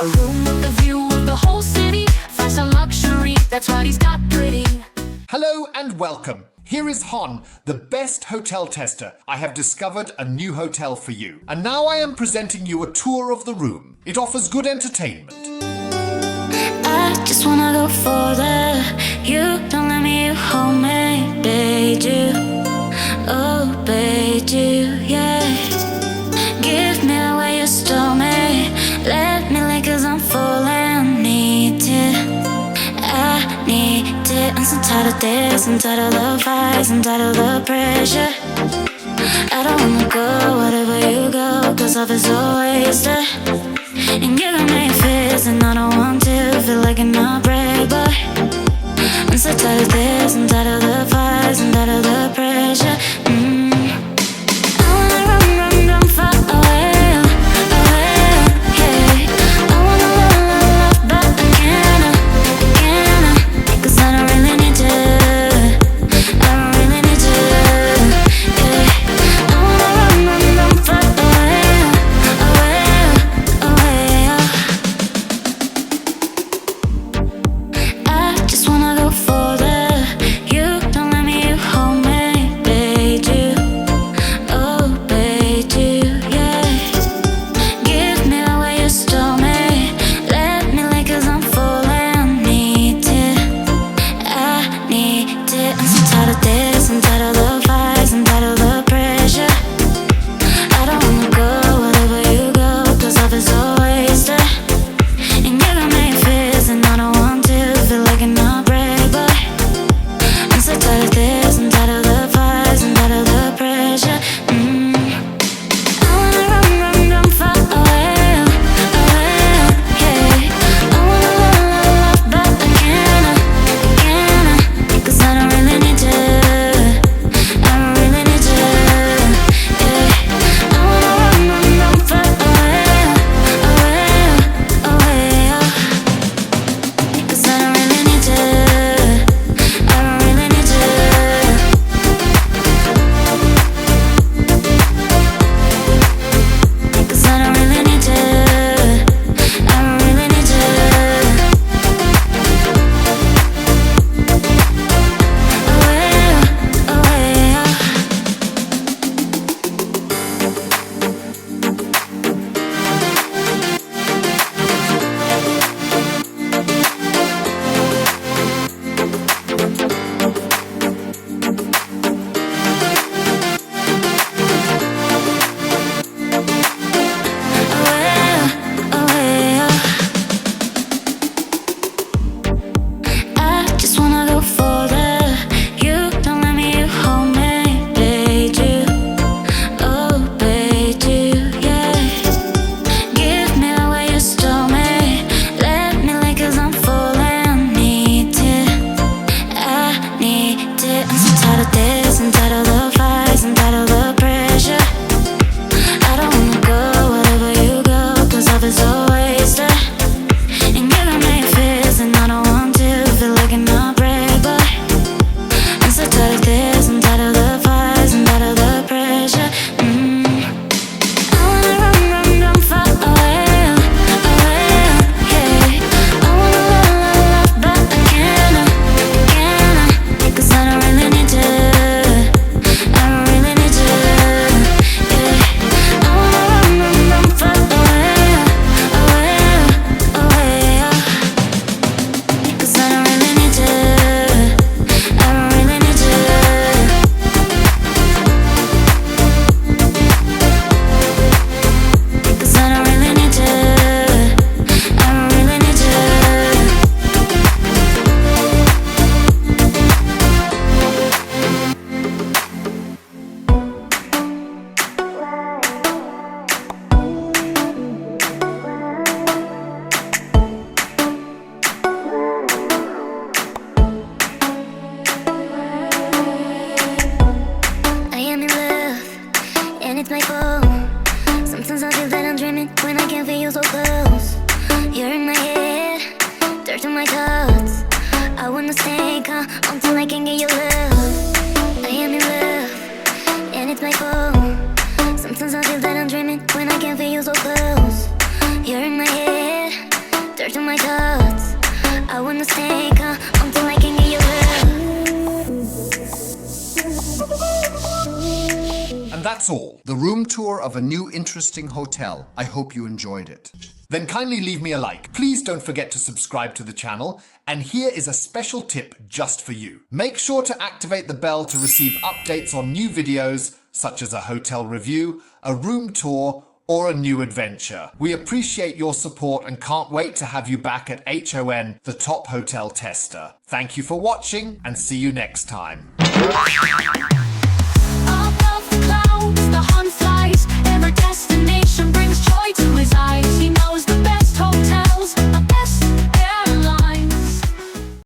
A room with a view of the whole city. Fashion luxury, that's what he's got pretty. Hello and welcome. Here is Hon, the best hotel tester. I have discovered a new hotel for you. And now I am presenting you a tour of the room. It offers good entertainment. I just wanna go further. You don't let me hold me, bait you. Oh, bait you, yeah. Give me away you stole me. Let me lick cause I'm falling. Need it, I need it. I'm so tired of this, I'm tired of the fights, I'm tired of the pressure. I don't wanna go wherever you go, cause love is so wasted. And you got me fist, and I don't want to feel like an outbreak, but I'm so tired of this, I'm tired of the fights, I'm tired of the pressure. I wanna run, run, run far away, away, yeah. I wanna love, love, love, but I can't, cause I don't really need to, I don't really need to, yeah. I wanna run, run, run far away, away, away, I just wanna go further. You don't let me hold me, bait you. Oh, bait you, yeah. Give me away you stole me. Let me lick cause I'm falling. Need it, I need it. I'm so tired of this, I'm tired of the fights, I'm tired of the pressure. I don't wanna go wherever you go, cause love is so wasted. And you got me fist, and I don't want to feel like an outbreak, but I'm so tired of this, I'm tired of the fights, I'm tired of the pressure. I wanna run, run, run far away, away, yeah. I wanna love, love, love, but I can't, cause I don't really need to, I don't really need to, yeah. I wanna run, run, run far away, away, away, cause I don't really need to, I don't really need to. Cause I don't really need to, I don't really need to. Away, away, I just wanna go further. You don't let me hold me, bait you. Oh, bait you, yeah. Give me away you stole me. Let me lick cause I'm falling. Need it, I need it. I'm so tired of this, I'm tired of the fights, I'm tired of the pressure. I don't wanna go wherever you go, cause love is so wasted. And you got me fist, and I don't want to feel like an outbreak, but I'm so tired of this, I'm tired of the fights, I'm tired of the pressure. I wanna run, run, run far away, away, yeah. I wanna love, love, love, but I can't, cause I don't really need to, I don't really need to, yeah. I wanna run, run, run far away, away, away, cause I don't really need to, I don't really need to. Cause I don't really need to, I don't really need to. I am in love, and it's my fault. Sometimes I feel that I'm dreaming when I can't feel you so close. You're in my head, dirt on my thoughts. I wanna stay calm until I can get your love. I am in love, and it's my fault. Sometimes I feel that I'm dreaming when I can't feel you so close. You're in my head, That's all. The room tour of a new interesting hotel. I hope you enjoyed it. Then kindly leave me a like. Please don't forget to subscribe to the channel. And here is a special tip just for you. Make sure to activate the bell to receive updates on new videos, such as a hotel review, a room tour, or a new adventure. We appreciate your support and can't wait to have you back at HON, the top hotel tester. Thank you for watching and see you next time.